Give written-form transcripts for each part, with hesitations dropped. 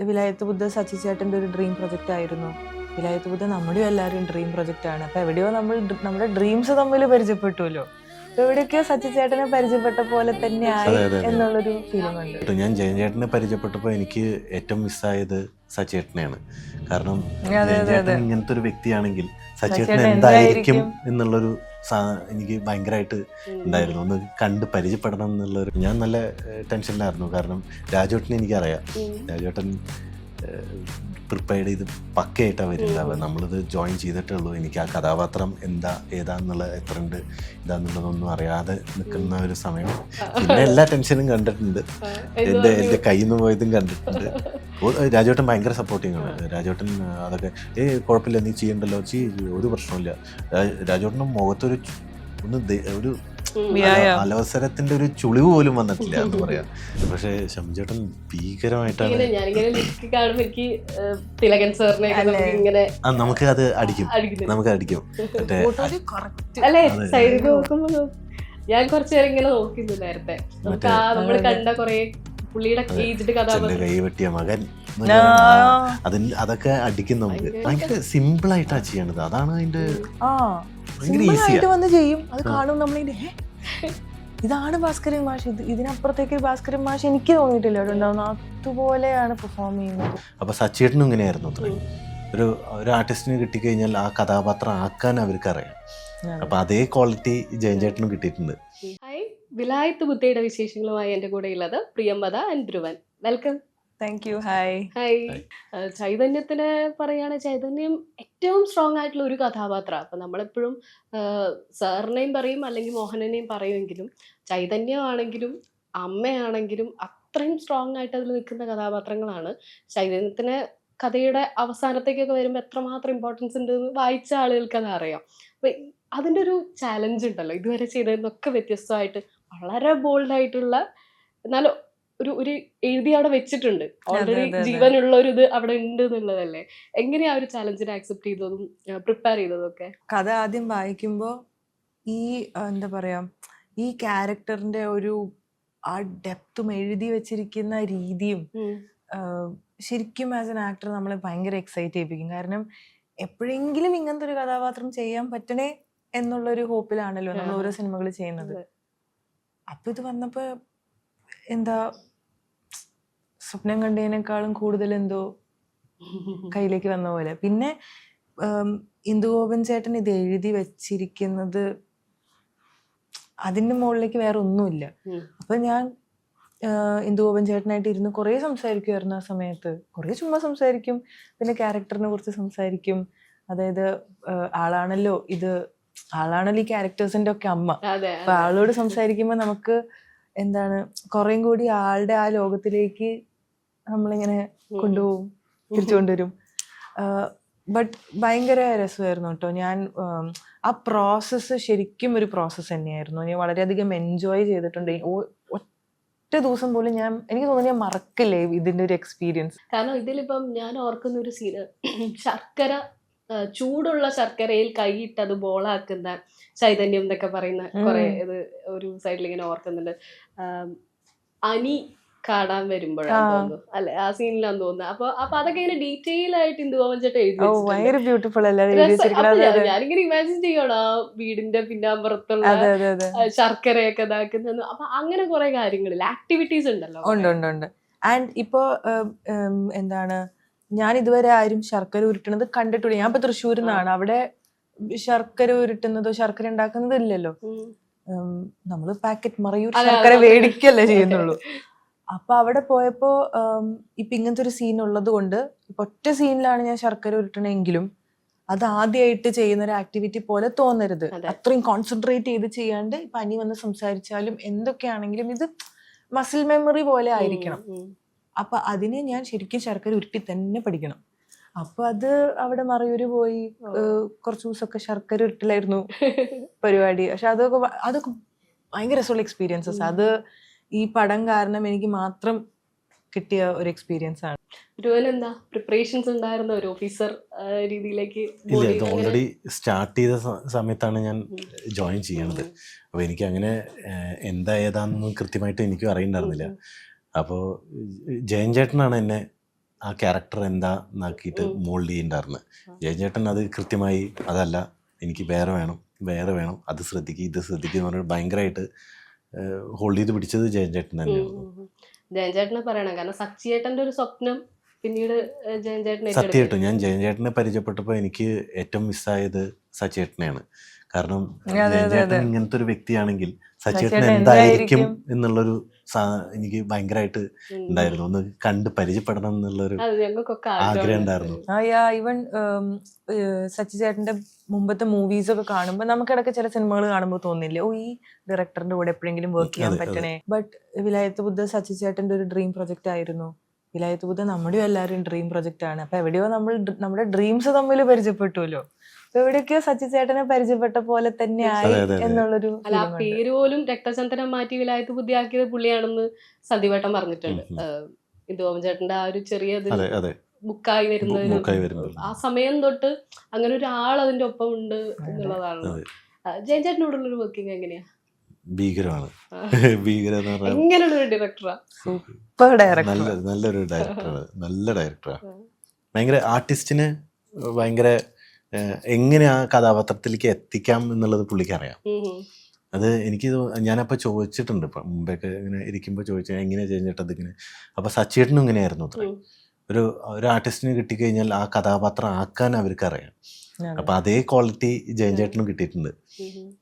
വിലായത്ത് ബുദ്ധ സച്ചി ചേട്ടൻ്റെ ഒരു dream project ആയിരുന്നു. വിലായത്ത് ബുദ്ധ നമ്മുടെയും എല്ലാവരും ഡ്രീം പ്രൊജക്റ്റ് ആണ്. അപ്പൊ എവിടെയോ നമ്മൾ നമ്മുടെ ഡ്രീംസ് തമ്മിൽ പരിചയപ്പെട്ടുവല്ലോ. അപ്പൊ എവിടെയൊക്കെയോ സച്ചി ചേട്ടനെ പരിചയപ്പെട്ട പോലെ തന്നെ ആയി എന്നുള്ളൊരു ഫീലിംഗ് ഉണ്ട്. ഞാൻ ജയൻചേട്ടനെ പരിചയപ്പെട്ടപ്പോൾ എനിക്ക് ഏറ്റവും മിസ്സായത് സച്ചേട്ടനെയാണ്. കാരണം ജയൻചേട്ടൻ ഇങ്ങനത്തെ ഒരു വ്യക്തിയാണെങ്കിൽ സച്ചേട്ടൻ എന്തായിരിക്കും എന്നുള്ളൊരു എനിക്ക് ഭയങ്കരമായിട്ട് ഉണ്ടായിരുന്നു. ഒന്ന് കണ്ട് പരിചയപ്പെടണം എന്നുള്ളൊരു ഞാൻ നല്ല ടെൻഷനിലായിരുന്നു. കാരണം രാജേട്ടനെ എനിക്കറിയാം, രാജേട്ടൻ പ്രിപ്പയർഡ് ചെയ്ത് പക്കയായിട്ടാണ് വരുന്നത്. നമ്മളിത് ജോയിൻ ചെയ്തിട്ടേ ഉള്ളൂ. എനിക്ക് ആ കഥാപാത്രം ഏതാന്നുള്ള എത്ര ഉണ്ട് ഇതാന്നുള്ളതൊന്നും അറിയാതെ നിൽക്കുന്ന ഒരു സമയം. പിന്നെ എല്ലാ ടെൻഷനും കണ്ടിട്ടുണ്ട്, എൻ്റെ കയ്യിൽ നിന്ന് പോയതും കണ്ടിട്ടുണ്ട്. രാജേട്ടൻ ഭയങ്കര സപ്പോർട്ടിങ് ആണ്. രാജേട്ടൻ അതൊക്കെ കുഴപ്പമില്ല, നീ ചെയ്യണ്ടല്ലോ, ഒരു പ്രശ്നമില്ല. രാജേട്ടൻ്റെ മുഖത്തൊരു ഒരു അലവസരത്തിന്റെ ഒരു ചുളിവ് പോലും വന്നിട്ടില്ല എന്ന് പറയാം. പക്ഷെ ശംചേട്ടൻ ഭീകരമായിട്ടാണ്. നമുക്ക് അത് അടിക്കും. ഞാൻ കുറച്ചു നേരം ഇങ്ങനെ നോക്കുന്നു. നേരത്തെ നമ്മള് കണ്ട കൊറേ പുള്ളിയുടെ കൈ വെട്ടിയ മകൻ അതൊക്കെ അടിക്കും. നമുക്ക് ഭയങ്കര സിമ്പിൾ ആയിട്ടാ ചെയ്യണത്. അതാണ് അതിന്റെ വന്ന് ചെയ്യും. അത് കാണും നമ്മളിന്റെ ഇതാണ് ഭാസ്കരൻ മാഷ്, ഇതിനപ്പുറത്തേക്ക് ഭാസ്കരൻ മാഷ് എനിക്ക് തോന്നിയിട്ടില്ല ഉണ്ടാവുന്ന. അതുപോലെയാണ് പെർഫോം ചെയ്യുന്നത്. അപ്പൊ സച്ചേട്ടനും ഇങ്ങനെയായിരുന്നു. ഒരു ആർട്ടിസ്റ്റിന് കിട്ടിക്കഴിഞ്ഞാൽ ആ കഥാപാത്രം ആക്കാൻ അവർക്ക് അറിയാം. അപ്പൊ അതേ ക്വാളിറ്റി ജയൻചേട്ടനും കിട്ടിയിട്ടുണ്ട്. വിലായത്ത് ബുദ്ധയുടെ വിശേഷങ്ങളുമായി എൻ്റെ കൂടെ ഉള്ളത് Priyamvada and Dhruvan. Welcome. Thank you. Hi. ചൈതന്യത്തിന് പറയുകയാണെങ്കിൽ ചൈതന്യം ഏറ്റവും സ്ട്രോങ് ആയിട്ടുള്ള ഒരു കഥാപാത്രമാണ്. അപ്പം നമ്മളെപ്പോഴും സാറിനെയും പറയും അല്ലെങ്കിൽ മോഹനനെയും പറയുമെങ്കിലും ചൈതന്യമാണെങ്കിലും അമ്മയാണെങ്കിലും അത്രയും സ്ട്രോങ് ആയിട്ട് അതിൽ നിൽക്കുന്ന കഥാപാത്രങ്ങളാണ്. ചൈതന്യത്തിന് കഥയുടെ അവസാനത്തേക്കൊക്കെ വരുമ്പോൾ എത്രമാത്രം ഇമ്പോർട്ടൻസ് ഉണ്ടെന്ന് വായിച്ച ആളുകൾക്ക് അത് അറിയാം. അപ്പം അതിൻ്റെ ഒരു ചാലഞ്ച് ഉണ്ടല്ലോ, ഇതുവരെ ചെയ്തതിനൊക്കെ വ്യത്യസ്തമായിട്ട് വളരെ ബോൾഡായിട്ടുള്ള, എന്നാലും ഒരു എഴുതി അവിടെ വെച്ചിട്ടുണ്ട്. ഓൾറെഡി ജീവനുള്ള ഒരു ഇത് അവിടെ ഉണ്ട് എന്നുള്ളതല്ലേ. എങ്ങനെയാ ഒരു ചാലഞ്ചിനെ ആക്സെപ്റ്റ് ചെയ്തതും പ്രിപ്പയർ ചെയ്തതും ഒക്കെ? കഥ ആദ്യം വായിക്കുമ്പോൾ ഈ എന്താ പറയാ, ഈ ക്യാരക്ടറിന്റെ ഒരു ആ ഡെപ്തും എഴുതി വെച്ചിരിക്കുന്ന രീതിയും ശരിക്കും ആസ് എൻ ആക്ടർ നമ്മളെ ഭയങ്കര എക്സൈറ്റ് ചെയ്യിപ്പിക്കും. കാരണം എപ്പോഴെങ്കിലും ഇങ്ങനത്തെ ഒരു കഥാപാത്രം ചെയ്യാൻ പറ്റണേ എന്നുള്ളൊരു ഹോപ്പിലാണല്ലോ നമ്മൾ ഓരോ സിനിമകൾ ചെയ്യുന്നത്. അപ്പൊ ഇത് വന്നപ്പോ എന്താ സ്വപ്നം കണ്ടതിനേക്കാളും കൂടുതൽ എന്തോ കയ്യിലേക്ക് വന്ന പോലെ. പിന്നെ ഇന്ദുഗോപൻ ചേട്ടൻ ഇത് എഴുതി വെച്ചിരിക്കുന്നത് അതിന്റെ മുകളിലേക്ക് വേറെ ഒന്നുമില്ല. അപ്പൊ ഞാൻ ഇന്ദുഗോപൻ ചേട്ടനായിട്ട് ഇരുന്ന് കുറേ സംസാരിക്കുമായിരുന്നു. ആ സമയത്ത് കുറേ ചുമ്മാ സംസാരിക്കും, പിന്നെ ക്യാരക്ടറിനെ കുറിച്ച് സംസാരിക്കും. അതായത് ആളാണല്ലോ ഈ ക്യാരക്ടേഴ്സിന്റെ ഒക്കെ അമ്മ. അപ്പൊ ആളോട് സംസാരിക്കുമ്പോൾ നമുക്ക് എന്താണ് കുറേം കൂടി ആളുടെ ആ ലോകത്തിലേക്ക് നമ്മളിങ്ങനെ കൊണ്ടുപോകും, തിരിച്ചു കൊണ്ടുവരും. ബട്ട് ഭയങ്കര രസമായിരുന്നു കേട്ടോ. ഞാൻ ആ പ്രോസസ്സ് ശരിക്കും ഒരു പ്രോസസ്സ് തന്നെയായിരുന്നു. ഞാൻ വളരെയധികം എൻജോയ് ചെയ്തിട്ടുണ്ട്. ഒറ്റ ദിവസം പോലും എനിക്ക് തോന്നുന്നു ഞാൻ മറക്കില്ലേ ഇതിന്റെ ഒരു എക്സ്പീരിയൻസ്. കാരണം ഇതിലിപ്പം ഞാൻ ഓർക്കുന്ന ഒരു സീന്, ശർക്കര ചൂടുള്ള ശർക്കരയിൽ കൈയിട്ട് അത് ബോളാക്കുന്ന ചൈതന്യം എന്നൊക്കെ പറയുന്ന കുറെ ഇത് ഒരു സൈഡിൽ ഇങ്ങനെ ഓർക്കുന്നുണ്ട്. അനി കാണാൻ വരുമ്പോഴാണ് തോന്നുന്നു അല്ലെ, ആ സീനിലാന്ന് തോന്നുന്നത്. അപ്പൊ അതൊക്കെ ഇങ്ങനെ ഡീറ്റെയിൽ ആയിട്ട് ഇന്ദുഗോപൻ ചേട്ടൻ ഞാനിങ്ങനെ ഇമാജിൻ ചെയ്യണം ആ വീടിന്റെ പിന്നാമ്പുറത്തുള്ള ശർക്കരയൊക്കെ ഇതാക്കുന്നത്. അപ്പൊ അങ്ങനെ കുറെ കാര്യങ്ങളിൽ ആക്ടിവിറ്റീസ് ഉണ്ടല്ലോ. ഉണ്ട്. ആൻഡ് ഇപ്പോ എന്താണ്, ഞാൻ ഇതുവരെ ആരും ശർക്കര ഉരുട്ടണത് കണ്ടിട്ടില്ല. ഞാൻ ഇപ്പൊ തൃശ്ശൂരിൽ നിന്നാണ്. അവിടെ ശർക്കര ഉരുട്ടുന്നതോ ശർക്കര ഉണ്ടാക്കുന്നതോ ഇല്ലല്ലോ. നമ്മള് പാക്കറ്റ് മറയൂർ ശർക്കര മേടിക്കല്ലേ ചെയ്യുന്നുള്ളൂ. അപ്പൊ അവിടെ പോയപ്പോ ഇപ്പൊ ഇങ്ങനത്തെ ഒരു സീൻ ഉള്ളത് കൊണ്ട് ഇപ്പൊ ഒറ്റ സീനിലാണ് ഞാൻ ശർക്കര ഉരുട്ടണെങ്കിലും അത് ആദ്യമായിട്ട് ചെയ്യുന്ന ഒരു ആക്ടിവിറ്റി പോലെ തോന്നരുത്. അത്രയും കോൺസെൻട്രേറ്റ് ചെയ്ത് ചെയ്യാണ്ട് ഇപ്പൊ അനി വന്ന് സംസാരിച്ചാലും എന്തൊക്കെയാണെങ്കിലും ഇത് മസിൽ മെമ്മറി പോലെ ആയിരിക്കണം. അപ്പൊ അതിനെ ഞാൻ ശരിക്കും ശർക്കര ഉരുട്ടി തന്നെ പഠിക്കണം. അപ്പൊ അത് അവിടെ മറയൂര് പോയി കുറച്ചു ദിവസമൊക്കെ ശർക്കര ഉരുട്ടിലായിരുന്നു പരിപാടി. പക്ഷെ അതൊക്കെ ഭയങ്കര രസമുള്ള എക്സ്പീരിയൻസസ്. അത് ഈ പടം കാരണം എനിക്ക് മാത്രം കിട്ടിയ ഒരു എക്സ്പീരിയൻസ് ആണ്. എന്താ പ്രിപ്പറേഷൻസ് ഉണ്ടായിരുന്ന ഒരു ഓഫീസർ രീതിയിലേക്ക്? ഇല്ല, ഇത് ഓൾറെഡി സ്റ്റാർട്ട് ചെയ്ത സമയത്താണ് ഞാൻ ജോയിൻ ചെയ്യണത്. അപ്പോൾ എനിക്ക് അങ്ങനെ ഏതാണെന്ന് കൃത്യമായിട്ട് എനിക്കും അറിയണ്ടായിരുന്നില്ല. അപ്പോൾ ജയൻ ചേട്ടനാണ് എന്നെ ആ ക്യാരക്ടർ എന്താ എന്നാക്കിയിട്ട് മോൾഡ് ചെയ്യണ്ടായിരുന്നു. ജയൻ ചേട്ടൻ അത് കൃത്യമായി അതല്ല, എനിക്ക് വേറെ വേണം, അത് ശ്രദ്ധിക്കുക, ഇത് ശ്രദ്ധിക്കുക എന്ന് പറഞ്ഞാൽ ഭയങ്കരമായിട്ട് ഹോൾഡ് ചെയ്ത് പിടിച്ചത് ജയൻ ചേട്ടൻ തന്നെയാണ്. ജയൻ ചേട്ടനെ പറയണം, കാരണം സച്ചിയേട്ടൻ്റെ ഒരു സ്വപ്നം പിന്നീട് ജയൻ ചേട്ടൻ സത്യമായിട്ടും ഞാൻ ജയൻ ചേട്ടനെ പരിചയപ്പെട്ടപ്പോൾ എനിക്ക് ഏറ്റവും മിസ്സായത് സച്ചേട്ടനെയാണ്. കാരണം ജയൻ ചേട്ടൻ ഇങ്ങനത്തെ ഒരു വ്യക്തിയാണെങ്കിൽ സച്ചേട്ടൻ എന്തായിരിക്കും എന്നുള്ളൊരു എനിക്ക് ഭയങ്കരമായിട്ട് ഉണ്ടായിരുന്നു. ഒന്ന് കണ്ട് പരിചയപ്പെടണം എന്നുള്ളൊരു ആഗ്രഹം ഉണ്ടായിരുന്നു. ഈവൻ സച്ചി ചേട്ടന്റെ മുമ്പത്തെ മൂവീസ് ഒക്കെ കാണുമ്പോൾ നമുക്കിടയ്ക്ക് ചില സിനിമകൾ കാണുമ്പോൾ തോന്നില്ലേ, ഓ ഈ ഡയറക്ടറിന്റെ കൂടെ എപ്പോഴെങ്കിലും വർക്ക് ചെയ്യാൻ പറ്റണേ. ബട്ട് വിലായത്ത് ബുദ്ധ സച്ചി ചേട്ടന്റെ ഒരു ഡ്രീം പ്രൊജക്റ്റ് ആയിരുന്നു. വിലായത്ത് ബുദ്ധ നമ്മുടെയും എല്ലാവരും ഡ്രീം പ്രൊജക്റ്റ് ആണ്. അപ്പൊ എവിടെയോ നമ്മുടെ ഡ്രീംസ് തമ്മിൽ പരിചയപ്പെട്ടുല്ലോ. അപ്പൊ എവിടെയൊക്കെയോ സച്ചി ചേട്ടനെ പരിചയപ്പെട്ട പോലെ തന്നെ ആയി എന്നുള്ളൊരു. അല്ല, ആ പേര് പോലും രക്തചന്ദനം മാറ്റി വിലായത്ത് ബുദ്ധിയാക്കിയത് പുള്ളിയാണെന്ന് സന്ദീപേട്ടൻ പറഞ്ഞിട്ടുണ്ട്. ഇത് ഓമചേട്ടന്റെ ആ ഒരു ചെറിയ ബുക്കായി വരുന്നത് ആ സമയം തൊട്ട് അങ്ങനെ ഒരാൾ അതിന്റെ ഒപ്പം ഉണ്ട് എന്നുള്ളതാണ്. ജയൻ ചേട്ടനോടുള്ളൊരു വർക്കിംഗ് എങ്ങനെയാ? ഭീകരമാണ്. ഭീകരം എന്ന് പറഞ്ഞാൽ എങ്ങനെയുള്ളൊരു ഡയറക്ടറാ? സൂപ്പർ ഡയറക്ടർ, നല്ലൊരു ഡയറക്ടറാണ്. നല്ല ഡയറക്ടറാണ്. ഭയങ്കര ആർട്ടിസ്റ്റിന് ഭയങ്കര എങ്ങനെ ആ കഥാപാത്രത്തിലേക്ക് എത്തിക്കാം എന്നുള്ളത് പുള്ളിക്ക് അറിയാം. അത് എനിക്ക് ഞാനപ്പോൾ ചോദിച്ചിട്ടുണ്ട്, ഇപ്പം മുമ്പൊക്കെ ഇങ്ങനെ ഇരിക്കുമ്പോൾ ചോദിച്ചാൽ എങ്ങനെയാണ് ചേട്ടത് ഇങ്ങനെ. അപ്പോൾ സച്ചേട്ടനും ഇങ്ങനെയായിരുന്നു. അത്ര ഒരു ആർട്ടിസ്റ്റിന് കിട്ടിക്കഴിഞ്ഞാൽ ആ കഥാപാത്രം ആക്കാൻ അവർക്ക് അറിയാം. അപ്പൊ അതേ ക്വാളിറ്റി ജയൻ ചേട്ടനും കിട്ടിയിട്ടുണ്ട്.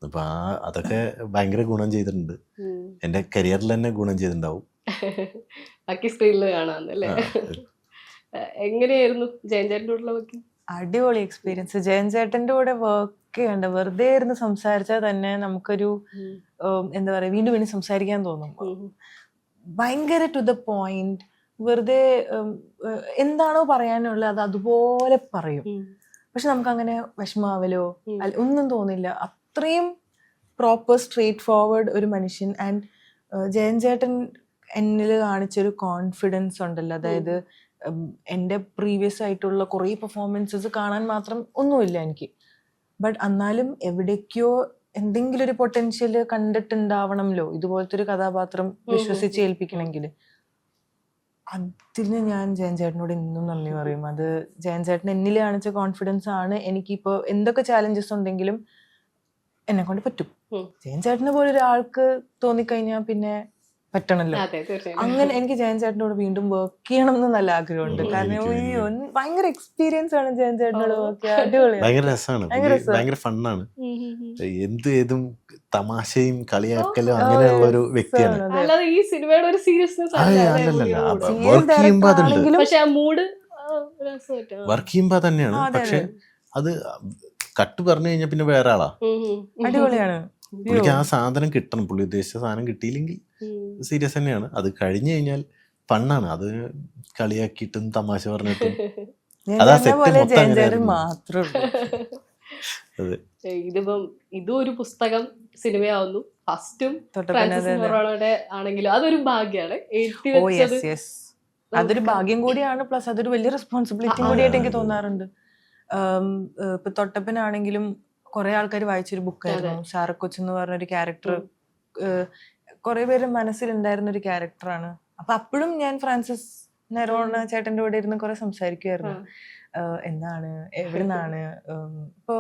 അപ്പൊ അതൊക്കെ ഭയങ്കര ഗുണം ചെയ്തിട്ടുണ്ട്. എന്റെ കരിയറിൽ തന്നെ ഗുണം ചെയ്തിട്ടുണ്ടാവും. ബാക്കി സ്ക്രീനിൽ കാണാന്നല്ലേ. എങ്ങനെയായിരുന്നു ജയൻ ചേട്ടൻ്റെ കൂടെ വർക്ക്? അടിപൊളി എക്സ്പീരിയൻസ്. ജയൻ ചേട്ടന്റെ കൂടെ വർക്ക് ചെയ്യണ്ട, വെറുതെ ഇരുന്ന് സംസാരിച്ചാൽ തന്നെ നമുക്കൊരു എന്താ പറയാ, വീണ്ടും വീണ്ടും സംസാരിക്കാൻ തോന്നും. ഭയങ്കര ടു ദ പോയിന്റ്. വെറുതെ എന്താണോ പറയാനുള്ളത് അത് അതുപോലെ പറയും. പക്ഷെ നമുക്ക് അങ്ങനെ വിഷമാവലോ ഒന്നും തോന്നില്ല. അത്രയും പ്രോപ്പർ സ്ട്രേറ്റ് ഫോർവേഡ് ഒരു മനുഷ്യൻ. ആൻഡ് ജയൻ ചേട്ടൻ എന്നിൽ കാണിച്ചൊരു കോൺഫിഡൻസ് ഉണ്ടല്ലോ, അതായത് എൻ്റെ പ്രീവിയസ് ആയിട്ടുള്ള കുറേ പെർഫോമൻസസ് കാണാൻ മാത്രം ഒന്നുമില്ല എനിക്ക്. ബട്ട് എന്നാലും എവിടേക്കോ എന്തെങ്കിലും ഒരു പൊട്ടൻഷ്യൽ കണ്ടിട്ടുണ്ടാവണമല്ലോ ഇതുപോലത്തെ ഒരു കഥാപാത്രം വിശ്വസിച്ച് ഏൽപ്പിക്കണമെങ്കിൽ. അതിന് ഞാൻ ജയൻ ചേട്ടനോട് ഇന്നും നന്ദി പറയും. അത് ജയൻ ചേട്ടൻ എന്നിൽ കാണിച്ച കോൺഫിഡൻസ് ആണ്. എനിക്കിപ്പോൾ എന്തൊക്കെ ചാലഞ്ചസ് ഉണ്ടെങ്കിലും എന്നെ കൊണ്ട് പറ്റും. ജയൻ ചേട്ടനെ പോലെ ഒരാൾക്ക് തോന്നിക്കഴിഞ്ഞാൽ പിന്നെ പറ്റണല്ലോ. അങ്ങനെ എനിക്ക് ജയൻ ചേട്ടനോട് വീണ്ടും വർക്ക് ചെയ്യണം എന്ന് നല്ല ആഗ്രഹമുണ്ട്. കാരണം ഭയങ്കര എക്സ്പീരിയൻസ് ആണ് ജയൻ ചേട്ടനോട് വർക്ക് ചെയ്യാൻ. അടിപൊളി, ഭയങ്കര രസമാണ്, ഭയങ്കര ഫണ്ണാണ്. ഏതും തമാശയും കളിയാക്കലും അങ്ങനെയുള്ള ഒരു വ്യക്തിയാണ്. ഈ സിനിമയുടെ ഒരു സീരിയസ്നെസ് വർക്ക് ചെയ്യുമ്പോ തന്നെയാണ്. പക്ഷെ അത് കട്ട് പറഞ്ഞു കഴിഞ്ഞാൽ പിന്നെ വേറെ ആളാ. അടിപൊളിയാണ്. പുള്ളിക്ക് ആ സാധനം കിട്ടണം. പുള്ളി ഉദ്ദേശിച്ച സാധനം കിട്ടിയില്ലെങ്കിൽ സീരിയസ് തന്നെയാണ്. അത് കഴിഞ്ഞു കഴിഞ്ഞാൽ ഫണ്ണാണ്. അത് കളിയാക്കിയിട്ടും തമാശ പറഞ്ഞിട്ടും അതാ സെറ്റ് മാത്രം. ഇതിപ്പം ഇതും ഒരു പുസ്തകം സിനിമയാവുന്നു. ഫസ്റ്റും ആണെങ്കിലും അതൊരു ഭാഗ്യാണ്. അതൊരു ഭാഗ്യം കൂടിയാണ്. പ്ലസ് അതൊരു വലിയ റെസ്പോൺസിബിലിറ്റി കൂടിയായിട്ട് എനിക്ക് തോന്നാറുണ്ട്. ഇപ്പൊ തൊട്ടപ്പനാണെങ്കിലും കുറെ ആൾക്കാർ വായിച്ചൊരു ബുക്കായിരുന്നു. സാറക്കൊച്ച് എന്ന് പറഞ്ഞൊരു ക്യാരക്ടർ കുറെ പേര് മനസ്സിലുണ്ടായിരുന്ന ഒരു ക്യാരക്ടറാണ്. അപ്പൊ അപ്പോഴും ഞാൻ ഫ്രാൻസിസ് നെറോണ ചേട്ടന്റെ കൂടെ ഇരുന്ന് കുറെ സംസാരിക്കുമായിരുന്നു. എന്താണ്, എവിടുന്നാണ്. ഇപ്പൊ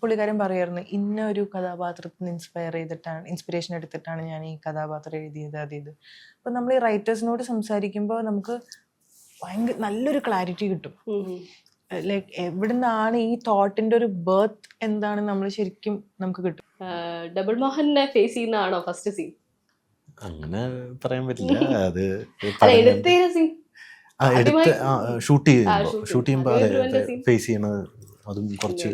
പുള്ളിക്കാരൻ പറയായിരുന്നു, ഇന്ന ഒരു കഥാപാത്രത്തിന് ഇൻസ്പിറേഷൻ എടുത്തിട്ടാണ് ഞാൻ ഈ കഥാപാത്രം എഴുതിയത്. ഇത് അപ്പൊ നമ്മൾ ഈ റൈറ്റേഴ്സിനോട് സംസാരിക്കുമ്പോൾ നമുക്ക് ഭയങ്കര നല്ലൊരു ക്ലാരിറ്റി കിട്ടും. ലൈക്ക് എവിടുന്നാണ് ഈ തോട്ടിന്റെ ഒരു ബർത്ത് എന്താണ് നമ്മൾ ശരിക്കും നമുക്ക് കിട്ടും. ഡബിൾ മോഹനെ ഫേസ് ചെയ്യുന്നതാണോ ഫസ്റ്റ് സീൻ? അങ്ങനെ പറയാൻ പറ്റില്ല. അത് ഷൂട്ട് ചെയ്യുമ്പോ ഫേസ് ചെയ്യണത് അതും കുറച്ച്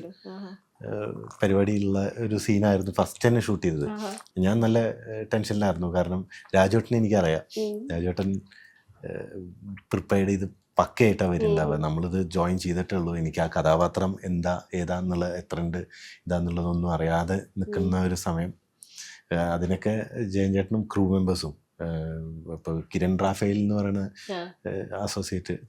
പരിപാടിയുള്ള ഒരു സീനായിരുന്നു ഫസ്റ്റ് തന്നെ ഷൂട്ട് ചെയ്തത്. ഞാൻ നല്ല ടെൻഷനിലായിരുന്നു. കാരണം രാജേട്ടനെ എനിക്കറിയാം. രാജേട്ടൻ പ്രിപ്പയർഡ് ചെയ്ത് പക്കയായിട്ടാണ് വരുന്നുണ്ടാവുക. നമ്മളിത് ജോയിൻ ചെയ്തിട്ടേ ഉള്ളൂ. എനിക്ക് ആ കഥാപാത്രം ഏതാന്നുള്ള എത്ര ഉണ്ട് ഇതാന്നുള്ളതൊന്നും അറിയാതെ നിൽക്കുന്ന ഒരു സമയം. അതിനൊക്കെ ജയൻ ചേട്ടനും ക്രൂ മെമ്പേഴ്സും ഇപ്പോൾ കിരൺ റാഫേൽ എന്ന് പറയുന്ന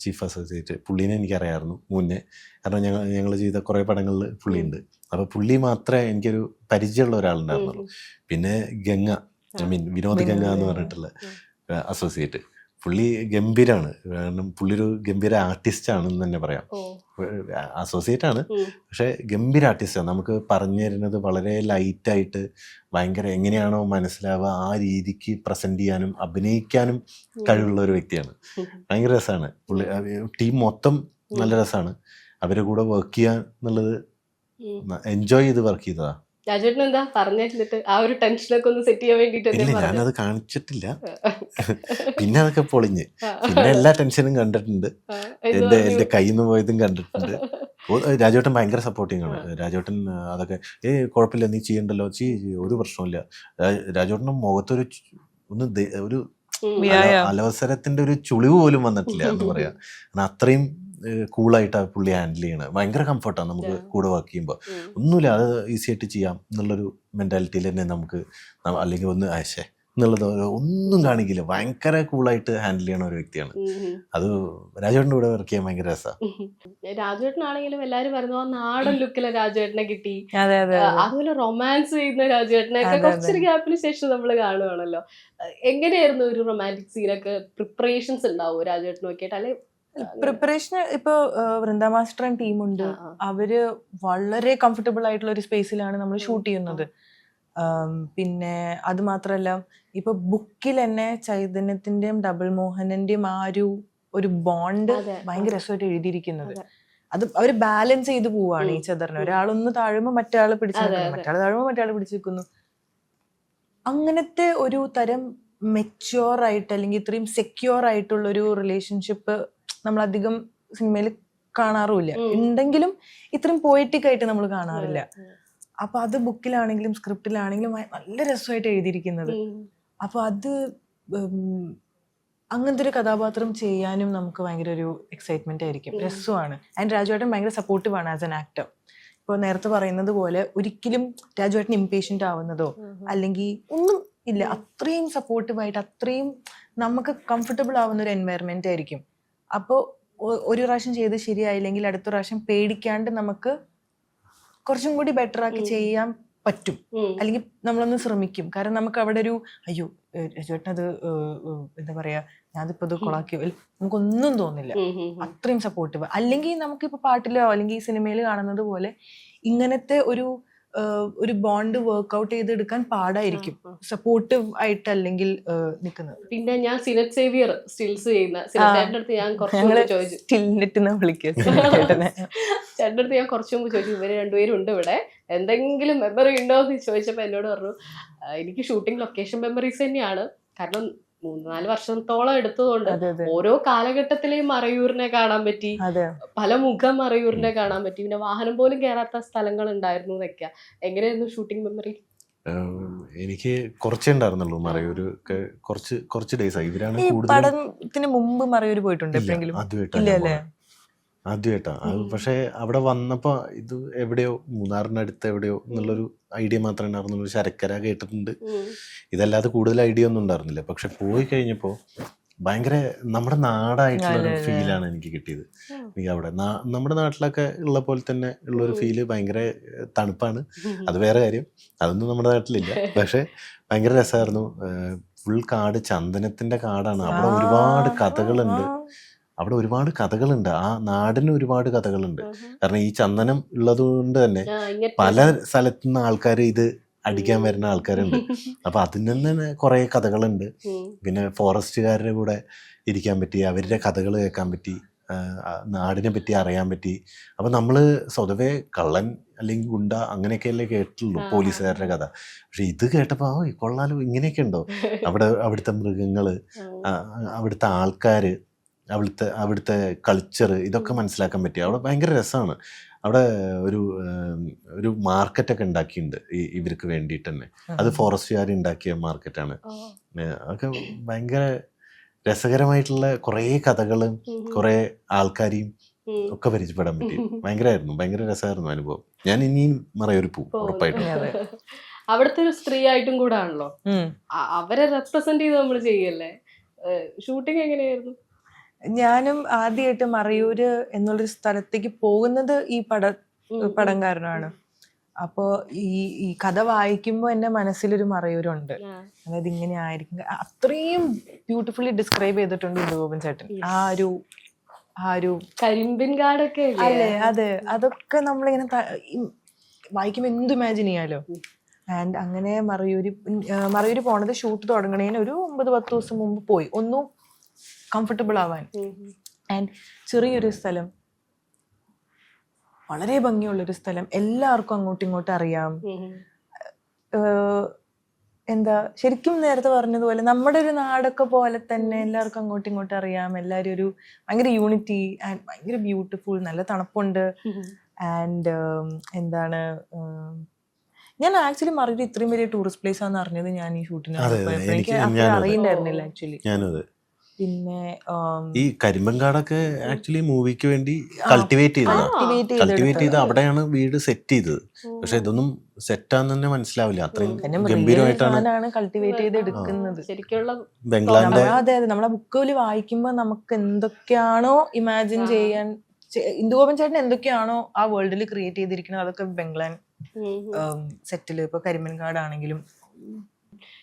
ചീഫ് അസോസിയേറ്റ് പുള്ളീനെ എനിക്കറിയാമായിരുന്നു മുന്നേ. കാരണം ഞങ്ങൾ ചെയ്ത കുറേ പടങ്ങളിൽ പുള്ളിയുണ്ട്. അപ്പോൾ പുള്ളി മാത്രമേ എനിക്കൊരു പരിചയമുള്ള ഒരാളുണ്ടായിരുന്നുള്ളൂ. പിന്നെ ഗംഗ, വിനോദ് ഗംഗ എന്ന് പറഞ്ഞിട്ടുള്ള അസോസിയേറ്റ്, പുള്ളി ഗംഭീരാണ്. കാരണം പുള്ളി ഒരു ഗംഭീര ആർട്ടിസ്റ്റ് ആണെന്ന് തന്നെ പറയാം. അസോസിയേറ്റ് ആണ്, പക്ഷെ ഗംഭീര ആർട്ടിസ്റ്റാണ്. നമുക്ക് പറഞ്ഞു തരുന്നത് വളരെ ലൈറ്റായിട്ട് ഭയങ്കര എങ്ങനെയാണോ മനസ്സിലാവുക ആ രീതിക്ക് പ്രസന്റ് ചെയ്യാനും അഭിനയിക്കാനും കഴിവുള്ള ഒരു വ്യക്തിയാണ്. ഭയങ്കര രസമാണ്. പുള്ളി ടീം മൊത്തം നല്ല രസമാണ്. അവരുടെ കൂടെ വർക്ക് ചെയ്യുക എന്നുള്ളത് എൻജോയ് ചെയ്ത് വർക്ക് ചെയ്തതാ. രാജേട്ടൻ എന്താ പറഞ്ഞിട്ട് ആ ഒരു ടെൻഷനൊക്കെ ഒന്ന് സെറ്റ് ചെയ്യാൻ വേണ്ടിട്ട് ഇല്ല, ഞാനത് കാണിച്ചിട്ടില്ല. പിന്നെ അതൊക്കെ പൊളിഞ്ഞ് പിന്നെ എല്ലാ ടെൻഷനും കണ്ടിട്ടുണ്ട്. എന്റെ കയ്യിൽ നിന്ന് പോയതും കണ്ടിട്ടുണ്ട്. രാജേട്ടൻ ഭയങ്കര സപ്പോർട്ടിങ് ആണ്. രാജേട്ടൻ അതൊക്കെ കുഴപ്പമില്ല, നീ ചെയ്യണ്ടല്ലോ, ഒരു പ്രശ്നമില്ല. രാജേട്ടൻ്റെ മുഖത്തൊരു ഒരു അലവസരത്തിന്റെ ഒരു ചുളിവ് പോലും വന്നിട്ടില്ല എന്ന് പറയാം. അത്രയും കൂളായിട്ടാണ് പുള്ളി ഹാൻഡിൽ ചെയ്യണത്. ഭയങ്കര കംഫർട്ടാണ് നമുക്ക് കൂടെ വർക്ക് ചെയ്യുമ്പോൾ. ഒന്നുമില്ല, അത് ഈസി ആയിട്ട് ചെയ്യാം എന്നുള്ളൊരു മെന്റാലിറ്റിയിൽ തന്നെ നമുക്ക്, അല്ലെങ്കിൽ ഒന്ന് ആശേ എന്നുള്ളത് ഒന്നും കാണിക്കില്ല. ഭയങ്കര കൂളായിട്ട് ഹാൻഡിൽ ചെയ്യണ ഒരു വ്യക്തിയാണ്. അത് രാജേട്ടൻ്റെ കൂടെ വർക്ക് ചെയ്യാൻ ഭയങ്കര രസമാണ്. രാജേട്ടനാണെങ്കിലും എല്ലാരും പറയുന്നു നാടൻ ലുക്കിലെ രാജേട്ടനെ കിട്ടി, അതുപോലെ റൊമാൻസ് ചെയ്യുന്ന രാജേട്ടനെ കുറച്ചൊരു ഗ്യാപ്പിന് ശേഷം നമ്മൾ കാണുവാണല്ലോ. എങ്ങനെയായിരുന്നു ഒരു റൊമാൻറ്റിക് സീനൊക്കെ? പ്രിപ്പറേഷൻസ് ഉണ്ടാവും രാജേട്ടനൊക്കെ ആയിട്ട്? അല്ലെ പ്രിപ്പറേഷന് ഇപ്പൊ വൃന്ദ മാസ്റ്റർ ആൻഡ് ടീമുണ്ട്. അവര് വളരെ കംഫർട്ടബിൾ ആയിട്ടുള്ള ഒരു സ്പേസിലാണ് നമ്മൾ ഷൂട്ട് ചെയ്യുന്നത്. പിന്നെ അത് മാത്രല്ല, ഇപ്പൊ ബുക്കിൽ തന്നെ ചൈതന്യത്തിന്റെയും ഡബിൾ മോഹനന്റെയും ആ ഒരു ബോണ്ട് ഭയങ്കര രസമായിട്ട് എഴുതിയിരിക്കുന്നത്. അത് അവര് ബാലൻസ് ചെയ്ത് പോവാണ് ഈ ചദറിന്. ഒരാളൊന്ന് താഴുമ്പോ മറ്റേ പിടിച്ചു നിൽക്കുന്നു, മറ്റേ താഴുമ്പോ മറ്റേ പിടിച്ചു നിൽക്കുന്നു. അങ്ങനത്തെ ഒരു തരം മെച്യൂർ ആയിട്ട് അല്ലെങ്കിൽ ഇത്രയും സെക്യൂർ ആയിട്ടുള്ള ഒരു റിലേഷൻഷിപ്പ് നമ്മൾ അധികം സിനിമയിൽ കാണാറുമില്ല. ഉണ്ടെങ്കിലും ഇത്രയും പോയറ്റിക് ആയിട്ട് നമ്മൾ കാണാറില്ല. അപ്പൊ അത് ബുക്കിലാണെങ്കിലും സ്ക്രിപ്റ്റിലാണെങ്കിലും നല്ല രസമായിട്ട് എഴുതിയിരിക്കുന്നത്. അപ്പൊ അത് അങ്ങനത്തെ ഒരു കഥാപാത്രം ചെയ്യാനും നമുക്ക് ഭയങ്കര ഒരു എക്സൈറ്റ്മെന്റ് ആയിരിക്കും, രസമാണ്. ആൻഡ് രാജുവേട്ടൻ ഭയങ്കര സപ്പോർട്ടീവാണ് ആസ് എൻ ആക്ടർ. ഇപ്പോൾ നേരത്തെ പറയുന്നത് പോലെ ഒരിക്കലും രാജുവേട്ടൻ ഇംപേഷ്യന്റ് ആവുന്നതോ അല്ലെങ്കിൽ ഒന്നും ഇല്ല. അത്രയും സപ്പോർട്ടീവായിട്ട് അത്രയും നമുക്ക് കംഫർട്ടബിൾ ആവുന്ന ഒരു എൻവയറമെന്റ് ആയിരിക്കും. അപ്പോൾ ഒരു പ്രാവശ്യം ചെയ്ത് ശരിയായില്ലെങ്കിൽ അടുത്ത പ്രാവശ്യം പേടിക്കാണ്ട് നമുക്ക് കുറച്ചും കൂടി ബെറ്റർ ആക്കി ചെയ്യാൻ പറ്റും. അല്ലെങ്കിൽ നമ്മളൊന്ന് ശ്രമിക്കും. കാരണം നമുക്ക് അവിടെ ഒരു അയ്യോ ചേട്ടനത് എന്താ പറയാ, ഞാനിപ്പോ ഇത് കൊളാക്കിയോ, നമുക്കൊന്നും തോന്നില്ല. അത്രയും സപ്പോർട്ടീവ്. അല്ലെങ്കിൽ നമുക്കിപ്പോ പാട്ടിലോ അല്ലെങ്കിൽ സിനിമയിൽ കാണുന്നത് പോലെ ഇങ്ങനത്തെ ഒരു ബോണ്ട് വർക്ക്ഔട്ട് ചെയ്തെടുക്കാൻ പാടായിരിക്കും സപ്പോർട്ടീവ് ആയിട്ട് അല്ലെങ്കിൽ നിൽക്കുന്നത്. പിന്നെ ഞാൻ സിനറ്റ് സേവിയർ സ്റ്റിൽസ് ചെയ്യുന്ന ചേട്ടൻ്റെ അടുത്ത് ഞാൻ ചേട്ടൻ്റെ അടുത്ത് ഞാൻ കുറച്ചു മുമ്പ് ചോദിച്ചു, ഇവര് രണ്ടുപേരും ഉണ്ട് ഇവിടെ, എന്തെങ്കിലും മെമ്മറി ഉണ്ടോ എന്ന് ചോദിച്ചപ്പോൾ എന്നോട് പറഞ്ഞു എനിക്ക് ഷൂട്ടിംഗ് ലൊക്കേഷൻ മെമ്മറീസ് തന്നെയാണ്. കാരണം 3-4 വർഷത്തോളം എടുത്തതുകൊണ്ട് ഓരോ കാലഘട്ടത്തിലെയും മറയൂരിനെ കാണാൻ പറ്റി, പല മുഖം മറയൂരിനെ കാണാൻ പറ്റി. പിന്നെ വാഹനം പോലും കയറാത്ത സ്ഥലങ്ങൾ ഉണ്ടായിരുന്നു എന്നൊക്കെ. എങ്ങനെയായിരുന്നു ഷൂട്ടിംഗ് മെമ്മറി? എനിക്ക് കുറച്ചേ ഉണ്ടായിരുന്നുള്ളൂ മറയൂര്. കുറച്ച് ഡേയ്സ് ആയി. ഇവരാണ് പടത്തിന് മുമ്പ് മറയൂര് പോയിട്ടുണ്ട് ആദ്യമായിട്ടാ. പക്ഷെ അവിടെ വന്നപ്പോ ഇത് എവിടെയോ മൂന്നാറിനടുത്ത് എവിടെയോ എന്നുള്ളൊരു ഐഡിയ മാത്രമേ ഉണ്ടായിരുന്നുള്ളൂ. ശരക്കര കേട്ടിട്ടുണ്ട്, ഇതല്ലാതെ കൂടുതൽ ഐഡിയ ഒന്നും ഉണ്ടായിരുന്നില്ല. പക്ഷെ പോയി കഴിഞ്ഞപ്പോ ഭയങ്കര നമ്മുടെ നാടായിട്ടുള്ളൊരു ഫീലാണ് എനിക്ക് കിട്ടിയത്. എനിക്ക് അവിടെ നമ്മുടെ നാട്ടിലൊക്കെ ഉള്ള പോലെ തന്നെ ഉള്ളൊരു ഫീല്. ഭയങ്കര തണുപ്പാണ്, അത് വേറെ കാര്യം, അതൊന്നും നമ്മുടെ നാട്ടിലില്ല. പക്ഷെ ഭയങ്കര രസമായിരുന്നു. ഫുൾ കാട്, ചന്ദനത്തിന്റെ കാടാണ്. അവിടെ ഒരുപാട് കഥകളുണ്ട്. ആ നാടിന് ഒരുപാട് കഥകളുണ്ട്. കാരണം ഈ ചന്ദനം ഉള്ളത് കൊണ്ട് തന്നെ പല സ്ഥലത്തുനിന്ന് ആൾക്കാർ ഇത് അടിക്കാൻ വരുന്ന ആൾക്കാരുണ്ട്. അപ്പൊ അതിൽ നിന്ന് തന്നെ കുറെ കഥകളുണ്ട്. പിന്നെ ഫോറസ്റ്റുകാരുടെ കൂടെ ഇരിക്കാൻ പറ്റി, അവരുടെ കഥകൾ കേൾക്കാൻ പറ്റി, നാടിനെ പറ്റി അറിയാൻ പറ്റി. അപ്പൊ നമ്മള് സ്വതവേ കള്ളൻ അല്ലെങ്കിൽ ഗുണ്ട അങ്ങനെയൊക്കെയല്ലേ കേട്ടുള്ളൂ, പോലീസുകാരുടെ കഥ. പക്ഷെ ഇത് കേട്ടപ്പോ കൊള്ളാലോ, ഇങ്ങനെയൊക്കെ ഉണ്ടോ. അവിടുത്തെ മൃഗങ്ങള്, അവിടുത്തെ ആൾക്കാര്, അവിടുത്തെ കൾച്ചർ, ഇതൊക്കെ മനസ്സിലാക്കാൻ പറ്റി. അവിടെ ഭയങ്കര രസമാണ്. അവിടെ ഒരു മാർക്കറ്റൊക്കെ ഉണ്ടാക്കിയിട്ടുണ്ട് ഇവർക്ക് വേണ്ടിയിട്ട് തന്നെ. അത് ഫോറസ്റ്റുകാർ ഉണ്ടാക്കിയ മാർക്കറ്റാണ്. അതൊക്കെ ഭയങ്കര രസകരമായിട്ടുള്ള കുറേ കഥകളും കുറേ ആൾക്കാരെയും ഒക്കെ പരിചയപ്പെടാൻ പറ്റി. ഭയങ്കര രസമായിരുന്നു അനുഭവം. ഞാൻ ഇനിയും മറയൂർ പോവും ഉറപ്പായിട്ടും. അവിടുത്തെ ഒരു സ്ത്രീ ആയിട്ടും കൂടെ ആണല്ലോ, അവരെ റെപ്രസെന്റ് ചെയ്ത് നമ്മൾ ചെയ്യല്ലേ. ഷൂട്ടിംഗ് എങ്ങനെയായിരുന്നു? ഞാനും ആദ്യമായിട്ട് മറയൂര് എന്നുള്ളൊരു സ്ഥലത്തേക്ക് പോകുന്നത് ഈ പടം കാരണമാണ്. അപ്പോൾ ഈ കഥ വായിക്കുമ്പോൾ എൻ്റെ മനസ്സിലൊരു മറയൂരുണ്ട്. അതായത് ഇങ്ങനെ ആയിരിക്കും, അത്രയും ബ്യൂട്ടിഫുള്ളി ഡിസ്ക്രൈബ് ചെയ്തിട്ടുണ്ട് ഇന്ദുഗോപൻ ചേട്ടൻ. ആ ഒരു കരിമ്പിൻ കാടൊക്കെ അല്ലേ, അതെ, അതൊക്കെ നമ്മളിങ്ങനെ വായിക്കുമ്പോൾ എന്ത് ഇമാജിൻ ചെയ്യാലോ. ആൻഡ് അങ്ങനെ മറയൂര് പോണത് ഷൂട്ട് തുടങ്ങണേന് ഒരു 9-10 ദിവസം മുമ്പ് പോയി, ഒന്നും കംഫർട്ടബിൾ ആവാൻ. ആൻഡ് ചെറിയൊരു സ്ഥലം, വളരെ ഭംഗിയുള്ളൊരു സ്ഥലം, എല്ലാവർക്കും അങ്ങോട്ടും ഇങ്ങോട്ടും അറിയാം. എന്താ ശരിക്കും നേരത്തെ പറഞ്ഞതുപോലെ നമ്മുടെ ഒരു നാടൊക്കെ പോലെ തന്നെ എല്ലാവർക്കും അങ്ങോട്ടും ഇങ്ങോട്ടും അറിയാം. എല്ലാവരും ഒരു ഭയങ്കര യൂണിറ്റി ആൻഡ് ഭയങ്കര ബ്യൂട്ടിഫുൾ, നല്ല തണുപ്പുണ്ട്. ആൻഡ് എന്താണ്, ഞാൻ ആക്ച്വലി മറയൂർ ഇത്രയും വലിയ ടൂറിസ്റ്റ് പ്ലേസ് ആണെന്ന് അറിഞ്ഞത് ഞാൻ ഈ ഷൂട്ടിന് എനിക്ക് അറിയണ്ടായിരുന്നില്ല ആക്ച്വലി. പിന്നെ ഈ കരിമ്പൻകാടൊക്കെ ആക്ച്വലി മൂവിക്ക് വേണ്ടി കൾട്ടിവേറ്റ് ചെയ്ത് അവിടെയാണ് വീട് സെറ്റ് ചെയ്തത്. പക്ഷെ ഇതൊന്നും സെറ്റാന്ന് തന്നെ മനസ്സിലാവില്ല, അത്രയും ഗംഭീരമായിട്ടാണ് കൾട്ടിവേറ്റ് ചെയ്ത് എടുക്കുന്നത്. ബംഗ്ലാന്റെ അതെ അതെ, നമ്മളെ ബുക്കിൽ വായിക്കുമ്പോൾ നമുക്ക് എന്തൊക്കെയാണോ ഇമാജിൻ ചെയ്യാൻ, ഇന്ദുഗോപൻ ചേട്ടൻ എന്തൊക്കെയാണോ ആ വേൾഡിൽ ക്രിയേറ്റ് ചെയ്തിരിക്കുന്നത് അതൊക്കെ ബംഗ്ലാൻ സെറ്റില്. ഇപ്പൊ കരിമ്പൻകാടാണെങ്കിലും.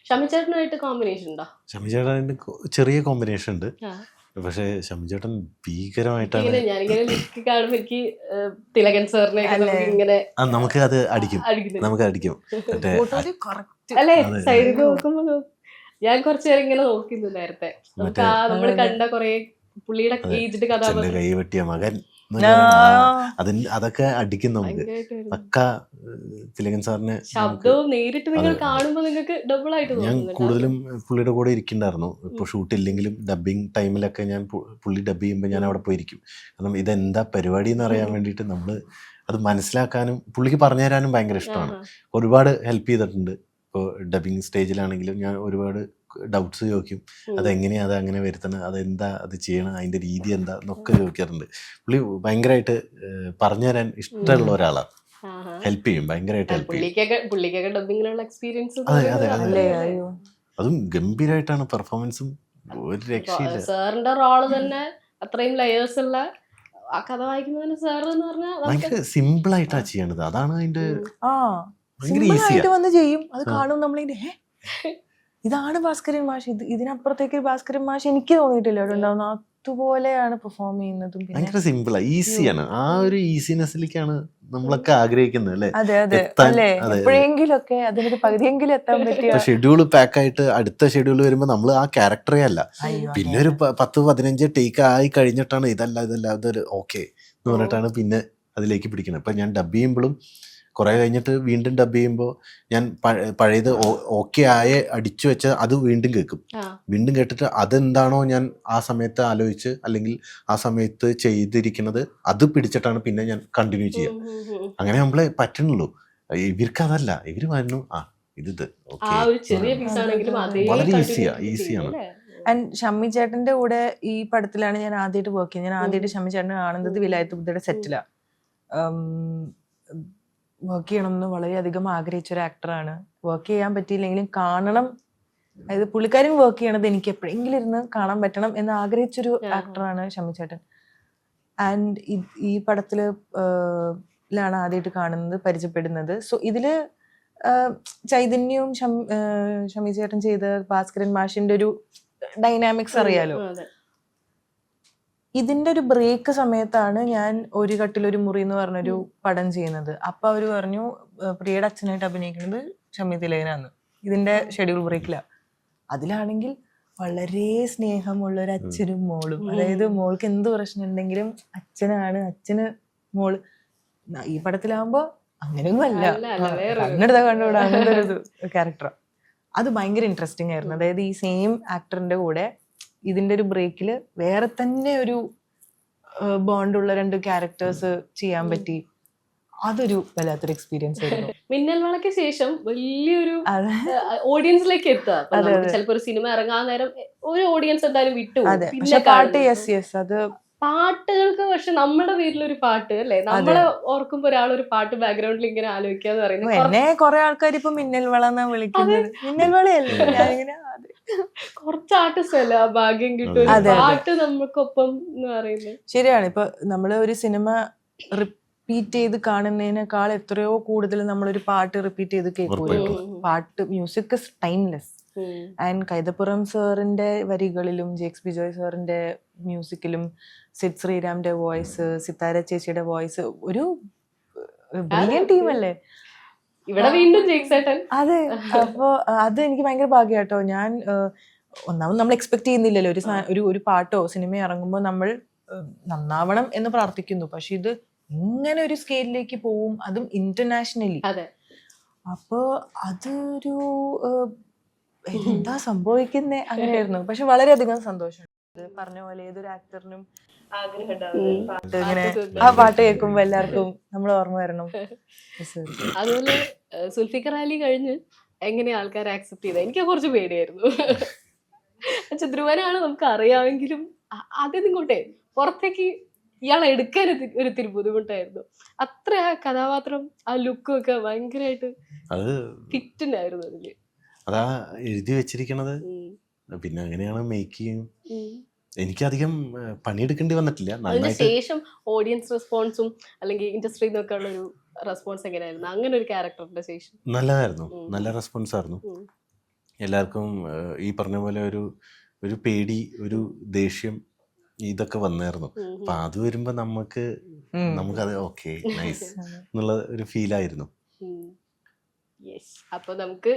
ഷമിചേട്ടനായിട്ട് കോമ്പിനേഷൻ ഉണ്ടോ? ഷമിചേട്ടൻ ചെറിയ കോമ്പിനേഷൻ ഉണ്ട്, പക്ഷെ ഷമിചേട്ടൻ ഭീകരമായിട്ടാണ്. എനിക്ക് തിലകൻ സാറിനെ ഇങ്ങനെ നമുക്ക് അത് അടിക്കും. അല്ലെ, സൈഡിൽ നോക്കുമ്പോ ഞാൻ കുറച്ചു നേരം ഇങ്ങനെ നോക്കുന്നു. നേരത്തെ നമ്മള് കണ്ട കൊറേ പുള്ളിയുടെ ഏജ്ഡ് കഥാപാത്രം, കൈവെട്ടിയ മകൻ, അതൊക്കെ അടിക്കും നമുക്ക്. പക്ക തിലകൻ സാറിന് ശബ്ദവും നേരിട്ട് നിങ്ങൾ കാണുമ്പോൾ നിങ്ങൾക്ക് ഡബിൾ ആയിട്ട് ഞാൻ കൂടുതലും പുള്ളിയുടെ കൂടെ ഇരിക്കണ്ടായിരുന്നു. ഇപ്പൊ ഷൂട്ട് ഇല്ലെങ്കിലും ഡബിങ് ടൈമിലൊക്കെ ഞാൻ പുള്ളി ഡബ് ചെയ്യുമ്പോൾ ഞാൻ അവിടെ പോയിരിക്കും. കാരണം ഇതെന്താ പരിപാടി എന്ന് അറിയാൻ വേണ്ടിയിട്ട് നമ്മൾ അത് മനസ്സിലാക്കാനും പുള്ളിക്ക് പറഞ്ഞു തരാനും ഭയങ്കര ഇഷ്ടമാണ്. ഒരുപാട് ഹെൽപ്പ് ചെയ്തിട്ടുണ്ട്. ഇപ്പോൾ ഡബിങ് സ്റ്റേജിലാണെങ്കിലും ഞാൻ ഒരുപാട് ഡൗട്ട്സ് ചോദിക്കും, അതെങ്ങനെയാ അത് അങ്ങനെ വരുത്തണം, അതെന്താ അത് ചെയ്യണം, അതിന്റെ രീതി എന്താ എന്നൊക്കെ ചോദിക്കാറുണ്ട്. പുള്ളി ഭയങ്കരമായിട്ട് പറഞ്ഞു തരാൻ ഇഷ്ടമുള്ള ഒരാളാണ്. ഹെൽപ്പ് ചെയ്യും, ഭയങ്കരമായിട്ട് ഹെൽപ്പ് ചെയ്യും. അതെ അതെ അതെ, അതും ഗംഭീരമായിട്ടാണ് പെർഫോമൻസും, ഒരു രക്ഷയില്ല. സാറിന്റെ റോള് തന്നെ അത്രയും ലെയേഴ്സ് ഉള്ള ആ കഥ വായിക്കുന്നതിന് സാർ എന്ന് പറഞ്ഞാൽ ഭയങ്കര സിമ്പിൾ ആയിട്ടാ ചെയ്യണത്. അതാണ് അതിന്റെ ഭയങ്കര ഈസിയായിട്ട് വന്ന് ചെയ്യും. അത് കാണും നമ്മളിങ്ങനെ ഇതാണ് ഭാസ്കരൻ മാഷ്, ഇതിനപ്പുറത്തേക്ക് ഭാസ്കരൻ മാഷ് എനിക്ക് തോന്നിയിട്ടില്ല അവിടെ ഉണ്ടാവുന്ന. അതുപോലെയാണ് പെർഫോം ചെയ്യുന്നതും. ഭയങ്കര സിമ്പിളാ, ഈസിയാണ്. ആ ഒരു ഈസിനെസ്സിലേക്കാണ് നമ്മളൊക്കെ ആഗ്രഹിക്കുന്നത് അല്ലേ? അതെ അതെ അല്ലേ, എപ്പോഴെങ്കിലും ഒക്കെ അതിനൊരു പകുതിയെങ്കിലും എത്താൻ പറ്റിയ. ഷെഡ്യൂൾ പാക്ക് ആയിട്ട് അടുത്ത ഷെഡ്യൂൾ വരുമ്പോൾ നമ്മൾ ആ ക്യാരക്ടറേ അല്ല. പിന്നെ ഒരു 10-15 ടേക്ക് ആയി കഴിഞ്ഞിട്ടാണ് ഇതല്ല അതൊരു ഓക്കെ എന്ന് പറഞ്ഞിട്ടാണ് പിന്നെ അതിലേക്ക് പിടിക്കുന്നത്. ഇപ്പൊ ഞാൻ ഡബ് ചെയ്യുമ്പോഴും കുറെ കഴിഞ്ഞിട്ട് വീണ്ടും ഡബ് ചെയ്യുമ്പോൾ ഞാൻ പഴയത് ഓക്കെ അടിച്ചു വെച്ച അത് വീണ്ടും കേൾക്കും. വീണ്ടും കേട്ടിട്ട് അതെന്താണോ ഞാൻ ആ സമയത്ത് ആലോചിച്ച് അല്ലെങ്കിൽ ആ സമയത്ത് ചെയ്തിരിക്കുന്നത് അത് പിടിച്ചിട്ടാണ് പിന്നെ ഞാൻ കണ്ടിന്യൂ ചെയ്യുക. അങ്ങനെ നമ്മളെ പറ്റണുള്ളൂ. ഇവർക്ക് അതല്ല, ഇവര് പറഞ്ഞു ഇത് വളരെ ഈസിയാണ്. ആൻഡ് ഷമ്മി ചേട്ടന്റെ കൂടെ ഈ പടത്തിലാണ് ഞാൻ ആദ്യമായിട്ട് വർക്ക് ചെയ്യുന്നത്. ഞാൻ ആദ്യമായിട്ട് ഷമ്മി ചേട്ടനെ കാണുന്നത് വിലായത്ത് ബുദ്ധയുടെ സെറ്റിലാണ്. വർക്ക് ചെയ്യണം എന്ന് വളരെയധികം ആഗ്രഹിച്ചൊരു ആക്ടറാണ്. വർക്ക് ചെയ്യാൻ പറ്റിയില്ലെങ്കിലും കാണണം, അതായത് പുള്ളിക്കാരൻ വർക്ക് ചെയ്യണത് എനിക്ക് എപ്പോഴെങ്കിലും ഇരുന്ന് കാണാൻ പറ്റണം എന്ന് ആഗ്രഹിച്ചൊരു ആക്ടറാണ് ഷമ്മി ചേട്ടൻ. ആൻഡ് ഈ പടത്തില് ലാണ് ആദ്യമായിട്ട് കാണുന്നത്, പരിചയപ്പെടുന്നത്. സോ ഇതില് ചൈതന്യവും ഷമ്മി ചേട്ടൻ ചെയ്ത ഭാസ്കരൻ മാഷിന്റെ ഒരു ഡൈനാമിക്സ് അറിയാലോ. ഇതിന്റെ ഒരു ബ്രേക്ക് സമയത്താണ് ഞാൻ ഒരു കട്ടിലൊരു മുറി എന്ന് പറഞ്ഞൊരു പടം ചെയ്യുന്നത്. അപ്പൊ അവര് പറഞ്ഞു പ്രിയയുടെ അച്ഛനായിട്ട് അഭിനയിക്കുന്നത് ഷമ്മി തിലകനാന്ന്. ഇതിന്റെ ഷെഡ്യൂൾ ബ്രേക്കിലാണ്. അതിലാണെങ്കിൽ വളരെ സ്നേഹമുള്ളൊരു അച്ഛനും മോളും, അതായത് മോൾക്ക് എന്ത് പ്രശ്നം ഉണ്ടെങ്കിലും അച്ഛന് മോള്. ഈ പടത്തിലാവുമ്പോ അങ്ങനെയൊന്നും അല്ല, കണ്ണെടുത്ത കണ്ടുകൂടാ, അങ്ങനത്തെ ഒരു ക്യാരക്ടറാണ്. അത് ഭയങ്കര ഇൻട്രസ്റ്റിംഗ് ആയിരുന്നു. അതായത് ഈ സെയിം ആക്ടറിന്റെ കൂടെ ഇതിന്റെ ഒരു ബ്രേക്കിൽ വേറെ തന്നെ ഒരു ബോണ്ടുള്ള 2 ക്യാരക്ടേഴ്സ് ചെയ്യാൻ പറ്റി. അതൊരു വല്ലാത്തൊരു എക്സ്പീരിയൻസ് ആയിരുന്നു. മിന്നൽ വളയ്ക്ക് ശേഷം വലിയൊരു ഓഡിയൻസിലേക്ക് എത്തുക. ചിലപ്പോ ഒരു സിനിമ ഇറങ്ങാൻ നേരം ഒരു ഓഡിയൻസ് എന്തായാലും വിട്ടു. പിന്നെ പാട്ട് അത് പാട്ടുകൾക്ക്, പക്ഷെ നമ്മുടെ വീട്ടിലൊരു പാട്ട് അല്ലെ, നമ്മളെ ഓർക്കുമ്പോ ഒരാളൊരു പാട്ട് ബാക്ക്ഗ്രൗണ്ടിൽ ഇങ്ങനെ ആലോചിക്കാന്ന് പറയുന്നത്. എന്നെ കുറെ ആൾക്കാർ ഇപ്പൊ മിന്നൽ വള എന്നാ വിളിക്കുന്നത്. മിന്നൽ വളയല്ലേ, ഞാനിങ്ങനെ കുറച്ച് ആർട്ടിസ്റ്റ് അല്ല ആ ഭാഗ്യം കിട്ടും പാട്ട് നമുക്കൊപ്പം എന്ന് പറയുന്നത്. ശരിയാണ്. ഇപ്പൊ നമ്മള് ഒരു സിനിമ റിപ്പീറ്റ് ചെയ്ത് കാണുന്നതിനേക്കാൾ എത്രയോ കൂടുതൽ നമ്മളൊരു പാട്ട് റിപ്പീറ്റ് ചെയ്ത് കേൾക്കൂലോ. പാട്ട് music is timeless. And Kaithapram സാറിന്റെ വരികളിലും ജെക്സ് ബിജോയ് സാറിന്റെ മ്യൂസിക്കിലും സിദ് ശ്രീറാമിന്റെ വോയിസ്, സിത്താര ചേച്ചിയുടെ വോയിസ്, ഒരു ബ്രില്യൻ ടീമല്ലേ ഇവിടെ വീണ്ടും ജയിക്സേട്ടൻ. അതെ. അപ്പൊ അത് എനിക്ക് ഭയങ്കര ഭാഗ്യാട്ടോ. ഞാൻ ഒന്നാമത് നമ്മൾ എക്സ്പെക്ട് ചെയ്യുന്നില്ലല്ലോ ഒരു പാട്ടോ സിനിമയോ ഇറങ്ങുമ്പോൾ നമ്മൾ നന്നാവണം എന്ന് പ്രാർത്ഥിക്കുന്നു. പക്ഷെ ഇത് ഇങ്ങനെ ഒരു സ്കെയിലിലേക്ക് പോവും, അതും ഇന്റർനാഷണലി. അതെ. അപ്പൊ അതൊരു എന്താ സംഭവിക്കുന്നേ അങ്ങനെയായിരുന്നു. പക്ഷെ വളരെയധികം സന്തോഷം. പറഞ്ഞ പോലെ ഏതൊരു ആക്ടറിനും ഇങ്ങനെ ആ പാട്ട് കേൾക്കുമ്പോ എല്ലാവർക്കും നമ്മൾ ഓർമ്മ വരണം. അതുപോലെ സുൽഫിക്കർ അലി കഴിഞ്ഞ് എങ്ങനെയാ ആൾക്കാർ ആക്സെപ്റ്റ് ചെയ്തത്? എനിക്ക് കുറച്ച് പേടിയായിരുന്നു. പക്ഷെ ധ്രുവനാണ് നമുക്ക് അറിയാമെങ്കിലും ആദ്യം ഇങ്ങോട്ടെ പുറത്തേക്ക് ഇയാളെ എടുക്കാൻ ഒരു ഇത്തിരി ബുദ്ധിമുട്ടായിരുന്നു. അത്ര ആ കഥാപാത്രം ആ ലുക്കും ഒക്കെ ഭയങ്കരമായിട്ട് അത് ഫിറ്റിനായിരുന്നു അതില്. അതാ എഴുതി വെച്ചിരിക്കണത്. പിന്നെ അങ്ങനെയാണ് മേക്കിങ്. എനിക്കധികം പണിയെടുക്കേണ്ടി വന്നിട്ടില്ല. അതിനുശേഷം ഓഡിയൻസ് റെസ്പോൺസും അല്ലെങ്കിൽ ഇൻഡസ്ട്രിയിൽ നിന്നൊക്കെ ഉള്ള ഒരു റെസ്പോൺസ് എങ്ങനെയായിരുന്നു അങ്ങനെ ഒരു ക്യാരക്ടറിന്റെ ശേഷം? നല്ലതായിരുന്നു, നല്ല റെസ്പോൺസ് ആയിരുന്നു. എല്ലാവർക്കും ഈ പറഞ്ഞ പോലെ ഒരു പേടി, ഒരു ദേഷ്യം ഇതൊക്കെ വന്നായിരുന്നു. അപ്പൊ അത് വരുമ്പോ നമുക്കത് ഓക്കെ നൈസ് എന്നുള്ള ഒരു ഫീലായിരുന്നു. അപ്പൊ നമുക്ക്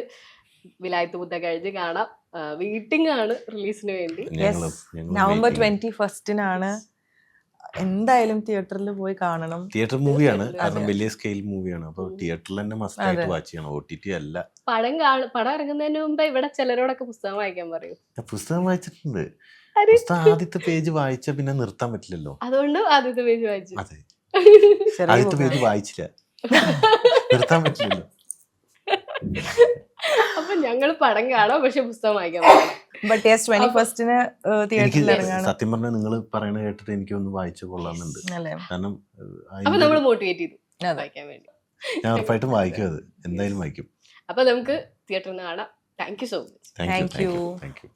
വിലായത്ത് മുദ്ദ കഴിഞ്ഞ് കാണാം. വെയിറ്റിംഗ് ആണ് റിലീസിന് വേണ്ടി. നവംബർ 21 എന്തായാലും തിയേറ്ററിൽ പോയി കാണണം. തിയേറ്റർ മൂവിയാണ്, കാരണം വലിയ സ്കെയിൽ മൂവിയാണ്. അപ്പൊ തിയേറ്ററിൽ തന്നെ മസ്റ്റ് ആയിട്ട് വാച്ച് ചെയ്യണം, OTT അല്ല. പടം ഇറങ്ങുന്നതിന് മുമ്പ് ഇവിടെ ചിലരോടൊക്കെ പുസ്തകം വായിക്കാൻ പറയും. പുസ്തകം വായിച്ചിട്ടുണ്ട്. പുസ്തകം ആദ്യത്തെ പേജ് വായിച്ച പിന്നെ നിർത്താൻ പറ്റില്ലല്ലോ. അതുകൊണ്ട് ആദ്യത്തെ പേജ് വായിച്ചു. അതെ, ആദ്യത്തെ പേജ് വായിച്ചില്ല, നിർത്താൻ പറ്റില്ലല്ലോ. അപ്പൊ ഞങ്ങൾ പടം കാണാം, പക്ഷെ പുസ്തകം വായിക്കാൻ പറ്റും. ബട്ട് യെസ് 21 തിയേറ്ററിൽ ഇറങ്ങാണ്. സത്യം പറഞ്ഞാൽ നിങ്ങൾ പറയണ കേട്ടിട്ട് എനിക്കൊന്ന് വായിച്ചു കൊള്ളാമെന്നുണ്ട്. കാരണം അപ്പൊ നമ്മൾ മോട്ടിവേറ്റ് ചെയ്തു വായിക്കാൻ വേണ്ടി. ഞാൻ ഉറപ്പായിട്ടും വായിക്കും, അത് എന്തായാലും വായിക്കും. അപ്പൊ നമുക്ക് തിയേറ്ററിൽ നിന്ന് കാണാം. Thank you so much. Thank you.